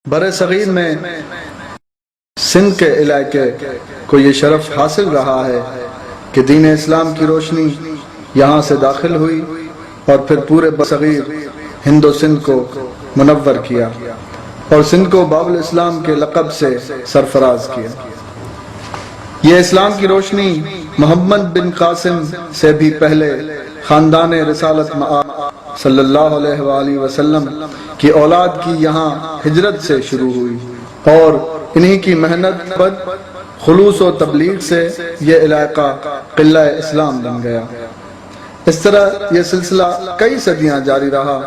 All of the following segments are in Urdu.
بر صغیر میں سندھ کے علاقے کو یہ شرف حاصل رہا ہے کہ دین اسلام کی روشنی یہاں سے داخل ہوئی اور پھر پورے برصغیر ہند و سندھ کو منور کیا اور سندھ کو باب الاسلام کے لقب سے سرفراز کیا۔ یہ اسلام کی روشنی محمد بن قاسم سے بھی پہلے خاندان رسالت مآب صلی اللہ علیہ وآلہ وسلم کی اولاد کی یہاں ہجرت سے شروع ہوئی اور انہی کی محنت پر خلوص و تبلیغ سے یہ علاقہ قلعہ اسلام بن گیا۔ اس طرح یہ سلسلہ کئی صدیاں جاری رہا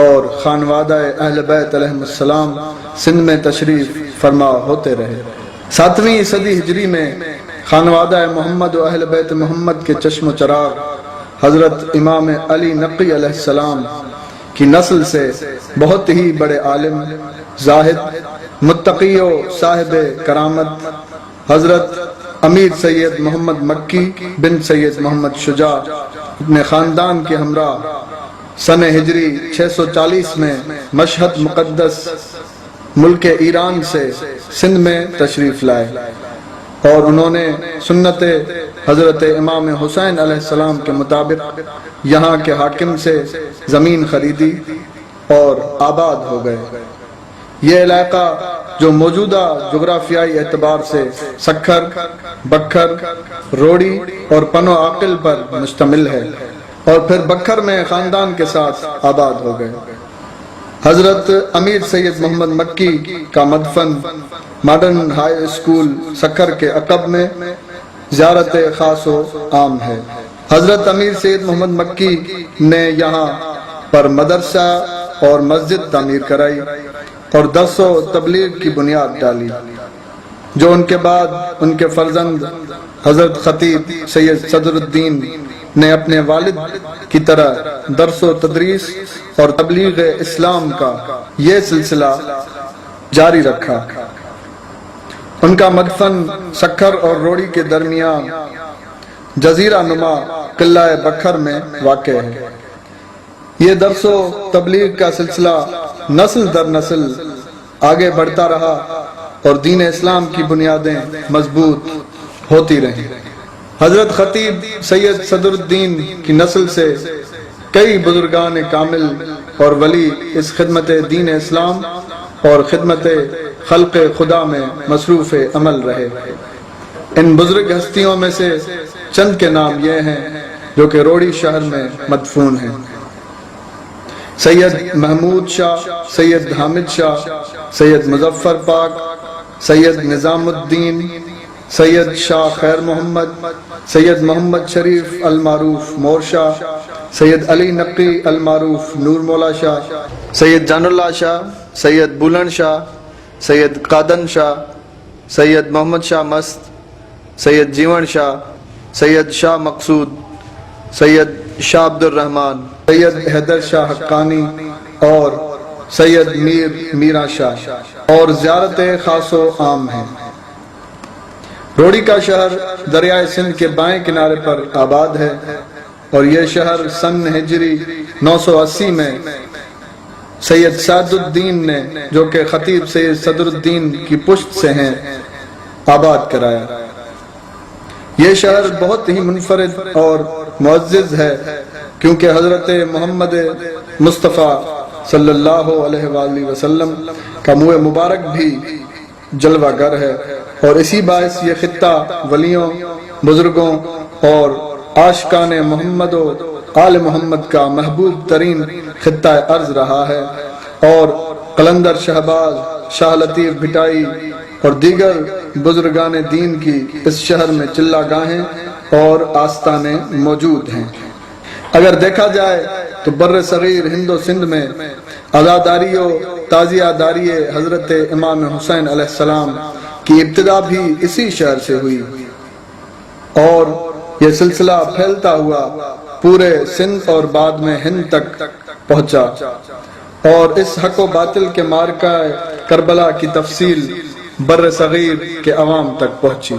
اور خانوادہ اہل بیت علیہ السلام سندھ میں تشریف فرما ہوتے رہے۔ 7ویں صدی ہجری میں خانوادہ محمد و اہل بیت محمد کے چشم و چراغ حضرت امام علی نقی علیہ السلام کی نسل سے بہت ہی بڑے عالم، زاہد، متقی و صاحب کرامت حضرت امیر سید محمد مکی بن سید محمد شجاع اپنے خاندان کے ہمراہ سن ہجری 640 میں مشہد مقدس ملک ایران سے سندھ میں تشریف لائے اور انہوں نے سنت حضرت امام حسین علیہ السلام کے مطابق یہاں کے حاکم سے زمین خریدی اور آباد ہو گئے۔ یہ علاقہ جو موجودہ جغرافیائی اعتبار سے سکھر، بکھر، روڑی اور پن و عاقل پر مشتمل ہے اور پھر بکھر میں خاندان کے ساتھ آباد ہو گئے۔ حضرت امیر سید محمد مکی کا مدفن ماڈرن ہائی اسکول سکھر کے عقب میں زیارت خاص و عام ہے۔ حضرت امیر سید محمد مکی نے یہاں پر مدرسہ اور مسجد تعمیر کرائی اور درس و تبلیغ کی بنیاد ڈالی، جو ان کے بعد ان کے فرزند حضرت خطیب سید صدر الدین نے اپنے والد کی طرح درس و تدریس اور تبلیغ اسلام کا یہ سلسلہ جاری رکھا۔ ان کا مدفن سکھر اور روڑی کے درمیان جزیرہ نما قلعہ بکھر میں واقع ہے۔ یہ درس و تبلیغ کا سلسلہ نسل در نسل آگے بڑھتا رہا اور دین اسلام کی بنیادیں مضبوط ہوتی رہیں۔ حضرت خطیب سید صدر الدین کی نسل سے کئی بزرگان کامل اور ولی اس خدمت دین اسلام اور خدمت خلق خدا میں مصروف عمل رہے۔ ان بزرگ ہستیوں میں سے چند کے نام یہ ہیں جو کہ روڑی شہر میں مدفون ہیں: سید محمود شاہ، سید حامد شاہ، سید مظفر پاک، سید نظام الدین، سید شاہ خیر محمد، سید محمد شریف المعروف مور شاہ، سید علی نقی المعروف نور مولا شاہ، سید جان اللہ شاہ، سید بولن شاہ، سید قادن شاہ، سید محمد شاہ مست، سید جیون شاہ، سید شاہ مقصود، سید شاہ عبد الرحمن، سید حیدر شاہ حقانی اور سید میر میرا شاہ اور زیارت خاص و عام ہیں۔ روڑی کا شہر دریائے سندھ کے بائیں کنارے پر آباد ہے اور یہ شہر سن ہجری 980 میں سید سعد الدین نے، جو کہ خطیب سید صدر الدین کی پشت سے ہیں، آباد کرایا۔ یہ شہر بہت ہی منفرد اور معزز ہے کیونکہ حضرت محمد مصطفیٰ صلی اللہ علیہ وآلہ وسلم کا منہ مبارک بھی جلوہ گر ہے اور اسی باعث یہ خطہ ولیوں، بزرگوں اور عاشقان محمد و آل محمد کا محبوب ترین خطہ ارض رہا ہے اور قلندر شہباز، شاہ لطیف بھٹائی اور دیگر بزرگان دین کی اس شہر میں چلہ گاہیں اور آستانے موجود ہیں۔ اگر دیکھا جائے تو بر صغیر ہند و سندھ میں عزاداری و تعزیہ داری حضرت امام حسین علیہ السلام کی ابتدا بھی اسی شہر سے ہوئی اور یہ سلسلہ پھیلتا ہوا پورے سندھ اور بعد میں ہند تک پہنچا اور اس حق و باطل کے معرکہ کربلا کی تفصیل بر صغیر کے عوام تک پہنچی۔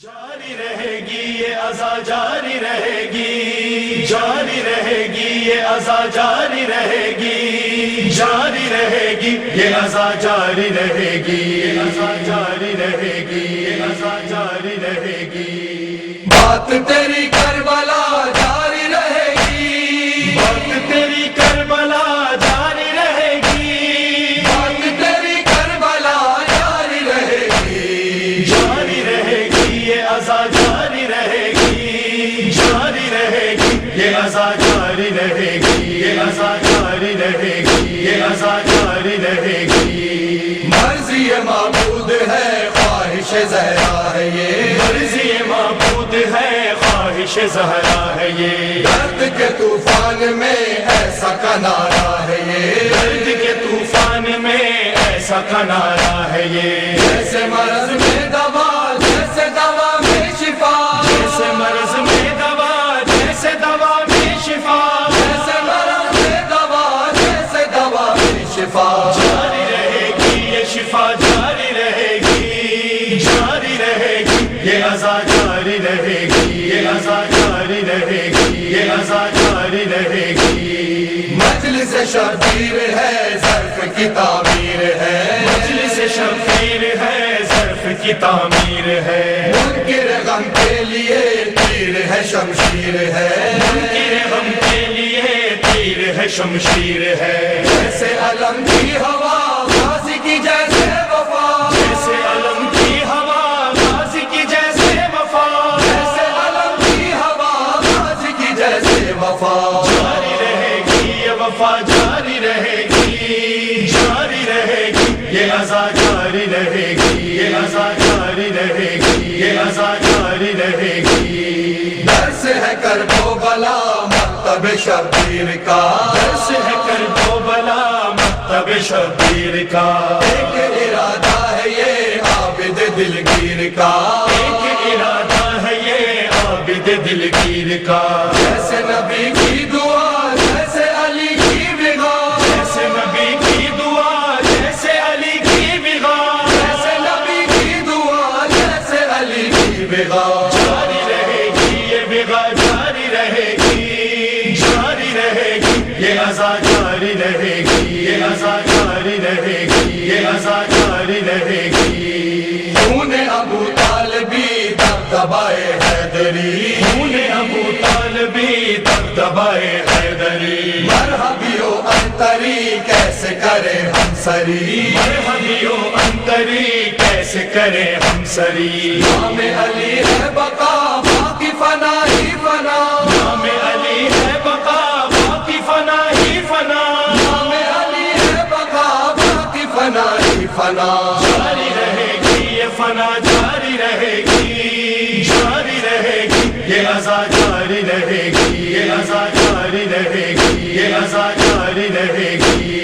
جاری رہے گی یہ عزا، جاری رہے گی، جاری رہے گی یہ عزا، جاری رہے گی، جاری رہے گی یہ عزا جاری رہے گی یہ عزا جاری رہے گی یہ عزا جاری رہے گی بات تیری کربلا جاری رہے گی بات تیری کربلا جاری رہے گی بات تیری کربلا جاری رہے گی جاری رہے گی یہ عزا جاری رہے گی جاری رہے گی یہ عزا جاری رہے گی یہ عزا جاری رہے گی یہ عزا جاری رہے گی مرضی معبود ہے خواہش زہرا ہے یہ مرضی معبود ہے خواہش زہرا ہے یہ درد کے طوفان میں ایسا کنارا ہے یہ درد کے طوفان میں ایسا کنارا ہے یہ جیسے مرض میں دوا جیسے دوا میں شفا جیسے مرض میں دوا جیسے دوا میں شفا جیسے مرض میں دوا جیسے دوا میں شفا جاری رہے گی یہ شفا جاری رہے گی جاری رہے گی یہ عزا جاری رہے گی یہ عزا جاری رہے گی یہ عزا جاری رہے گی مجلس شبیر ہے ظرف کی تعمیر ہے مجلس شفیر ہے ظرف کی تعمیر ہے منکر غم کے لیے تیر ہے شمشیر ہے منکر غم کے لیے تیر ہے شمشیر ہے جیسے علم کی ہوا غازی کی جیسے وفا جیسے علم کی ہوا غازی کی جیسے وفا جیسے علم کی ہوا غازی کی جیسے وفا جاری رہے گی یہ وفا جاری رہے گی جاری رہے گی یہ عزا جاری رہے گی یہ عزا جاری رہے گی یہ عزا جاری رہے گی درس ہے کربلا مکتب شبیر کا درس ہے کربلا مکتب شبیر کا ایک ارادہ ہے یہ عابد دلگیر کا ایک ارادہ ہے یہ عابد دلگیر کا جیسے نبی کی دعا جیسے علی کی بغا جیسے نبی کی دعا جیسے علی کی بغا جیسے نبی کی دعا جیسے علی کی بغا جاری رہے گی یہ بغا جاری رہے گی جاری رہے گی یہ عزا جاری رہے گی یہ عزا جاری رہے گی یہ عزا جاری رہے گی خون ابو طالبی دبدبائے حیدری خون ابو طالبی دبدبائے حیدری مرحبیو انتری کیسے کرے ہم سری مرحبیو انتری کیسے کرے ہم سری نام علی ہے بقا باقی فنا ہی فنا نام علی ہے بقا باقی فنا ہی فنا نام علی ہے بقا باقی فنا ہی فنا جاری رہے گی یہ فنا جاری رہے گی جاری رہے گی یہ عزا جاری رہے گی یہ عزا جاری رہے گی یہ عزا جاری رہے گی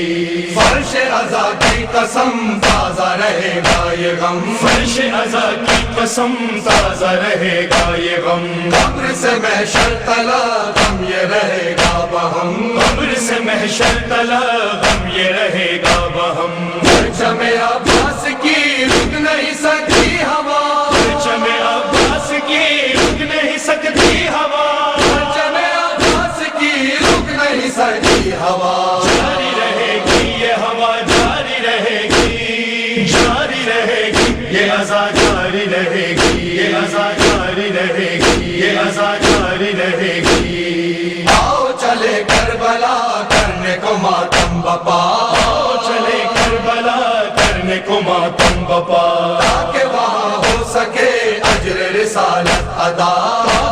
فرش عزا کی قسم تازہ رہے گا یہ غم فرش عزا کی قسم تازہ رہے گا یہ غم قبر سے محشر تلا غم یہ رہے گا بہم قبر سے محشر تلا غم یہ رہے گا بہم پرچم عباس کی رک نہیں سکتی ہوا پرچم عباس کی رک نہیں سکتی ہوا پرچم عباس کی رک نہیں سکتی ہوا جاری رہے گی یہ ہوا جاری رہے گی جاری رہے گی یہ عزا جاری رہے گی یہ عزا جاری رہے گی یہ عزا جاری رہے گی آؤ چلے کربلا کرنے کو ماتم بپا آؤ چلے کربلا کرنے کو ماتم بپا تاکہ وہاں ہو سکے اجر رسالت ادا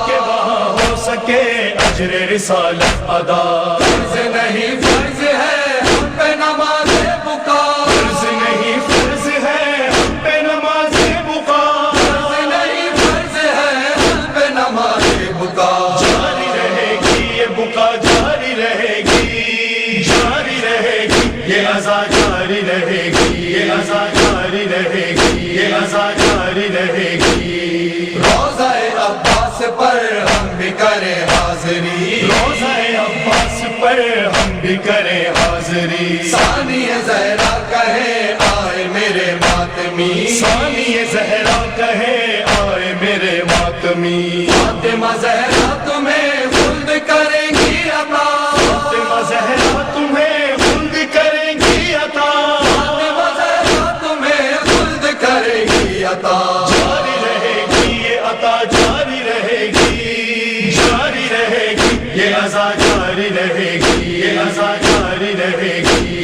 کہ وہاں ہو سکے اجر رسالت ادا فرض نہیں فرض ہے ہم پہ نماز بکا فرض نہیں فرض ہے ہم پہ نماز بکا فرض نہیں فرض ہے ہم پہ نماز بکا جاری رہے گی یہ بکا جاری رہے گی جاری رہے گی یہ عزا جاری رہے گی یہ عزا جاری رہے گی یہ عزا جاری رہے گی روزہ عباس پر ہم بھی کریں حاضری روزہ عباس پر ہم بھی کریں حاضری ثانی زہرا کہے آئے میرے ماتمی ثانی زہرا کہے آئے میرے ماتمی فاطمہ زہرا تمہیں خلد کریں گی عطا فاطمہ زہرا تمہیں خلد کریں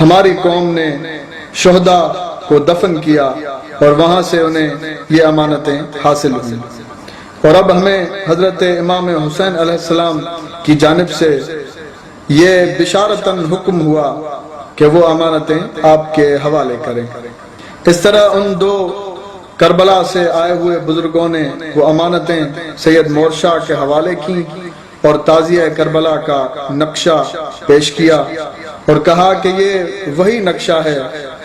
ہماری قوم نے شہدا کو دفن کیا اور وہاں سے انہیں یہ امانتیں حاصل ہوئیں، اور اب ہمیں حضرت امام حسین علیہ السلام کی جانب سے یہ بشارتاً حکم ہوا کہ وہ امانتیں آپ کے حوالے کریں۔ اس طرح ان دو کربلا سے آئے ہوئے بزرگوں نے وہ امانتیں سید مورشاہ کے حوالے کی اور تعزیہ کربلا کا نقشہ پیش کیا اور کہا کہ یہ وہی نقشہ ہے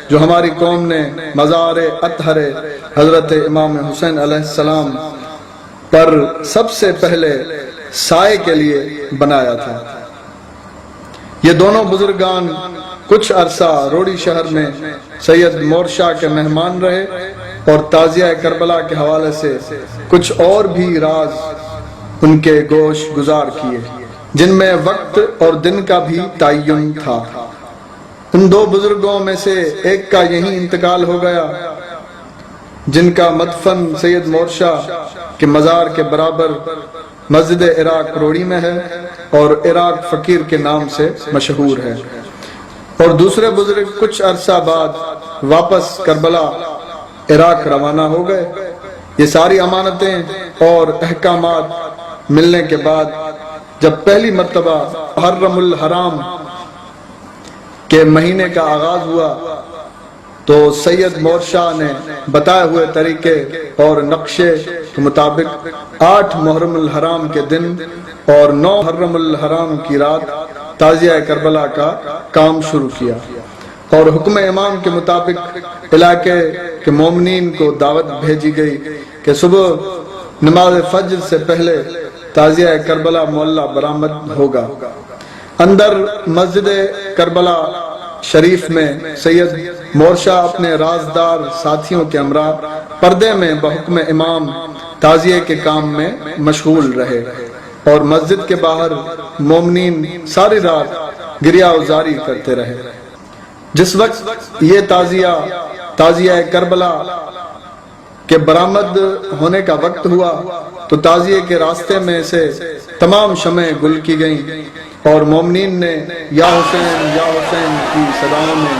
جو ہماری قوم نے مزار اطہر حضرت امام حسین علیہ السلام پر سب سے پہلے سائے کے لیے بنایا تھا۔ یہ دونوں بزرگان کچھ عرصہ روڑی شہر میں سید مورشاہ کے مہمان رہے اور تعزیہ کربلا کے حوالے سے کچھ اور بھی راز ان کے گوش گزار کیے جن میں وقت اور دن کا بھی تعین تھا۔ ان دو بزرگوں میں سے ایک کا یہی انتقال ہو گیا جن کا مدفن سید مورشاہ کے مزار کے برابر مسجد عراق روڑی میں ہے اور عراق فقیر کے نام سے مشہور ہے، اور دوسرے بزرگ کچھ عرصہ بعد واپس کربلا عراق روانہ ہو گئے۔ یہ ساری امانتیں اور احکامات ملنے کے بعد جب پہلی مرتبہ محرم الحرام کے مہینے کا آغاز ہوا تو سید مورشاہ نے بتائے ہوئے طریقے اور نقشے کے مطابق 8 محرم الحرام کے دن اور 9 محرم الحرام کی رات تعزیہ کربلا کا کام شروع کیا، اور حکم امام کے مطابق علاقے کے مومنین کو دعوت بھیجی گئی کہ صبح نماز فجر سے پہلے تعزیہ کربلا معلّہ برآمد ہوگا۔ اندر مسجد کربلا شریف میں سید مورشاہ اپنے رازدار ساتھیوں کے ہمراہ پردے میں بحکم امام تعزیے کے کام میں مشغول رہے، اور مسجد کے باہر مومنین ساری رات گریہ ازاری کرتے رہے۔ جس وقت یہ تعزیہ کربلا کے برآمد ہونے کا وقت ہوا تو تعزیے کے راستے میں سے تمام شمعیں گل کی گئیں اور مومنین نے یا حسین کی صداؤں میں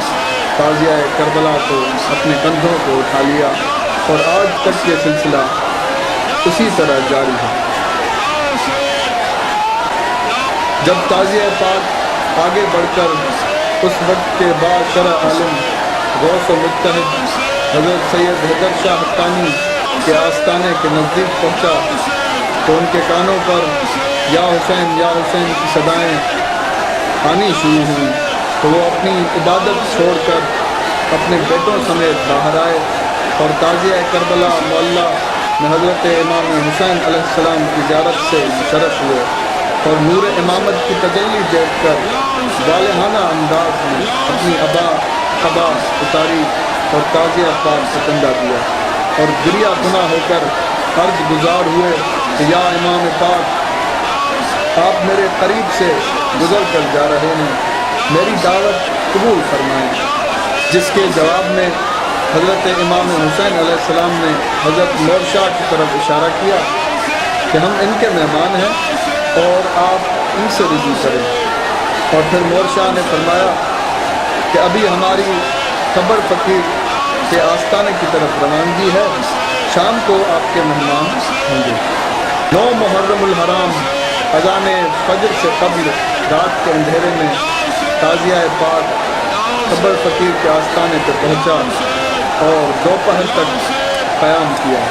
تعزیہ کربلا کو اپنے کندھوں کو اٹھا لیا، اور آج تک یہ سلسلہ اسی طرح جاری ہے۔ جب تعزیہ پاک آگے بڑھ کر اس وقت کے بعد شرع عالم غوث و مجتہد حضرت سید حیدر شاہ حقانی کے آستانے کے نزدیک پہنچا تو ان کے کانوں پر یا حسین کی صدائیں آنی شروع ہوئی، تو وہ اپنی عبادت چھوڑ کر اپنے بیٹوں سمیت باہر آئے اور تعزیہ کربلا معلّہ میں حضرت امام حسین علیہ السلام کی زیارت سے مشرف ہوئے، اور نور امامت کی تجلی دیکھ کر والہانہ انداز میں اپنی قبا اتاری اور تعزیہ پاک سے کندھا دیا اور گریہ کناں ہو کر عرض گزار ہوئے کہ یا امام پاک، آپ میرے قریب سے گزر کر جا رہے ہیں، میری دعوت قبول فرمائیں۔ جس کے جواب میں حضرت امام حسین علیہ السلام نے حضرت مورشاہ کی طرف اشارہ کیا کہ ہم ان کے مہمان ہیں اور آپ ان سے رجوع کریں، اور پھر مورشاہ نے فرمایا کہ ابھی ہماری قبر فقیر کے آستانے کی طرف روانگی ہے، شام کو آپ کے مہمان ہوں گے۔ 9 محرم الحرام اذان فجر سے قبل رات کے اندھیرے میں تعزیہ پاک قبر فقیر کے آستانے پہ پہنچا اور دوپہر تک قیام کیا۔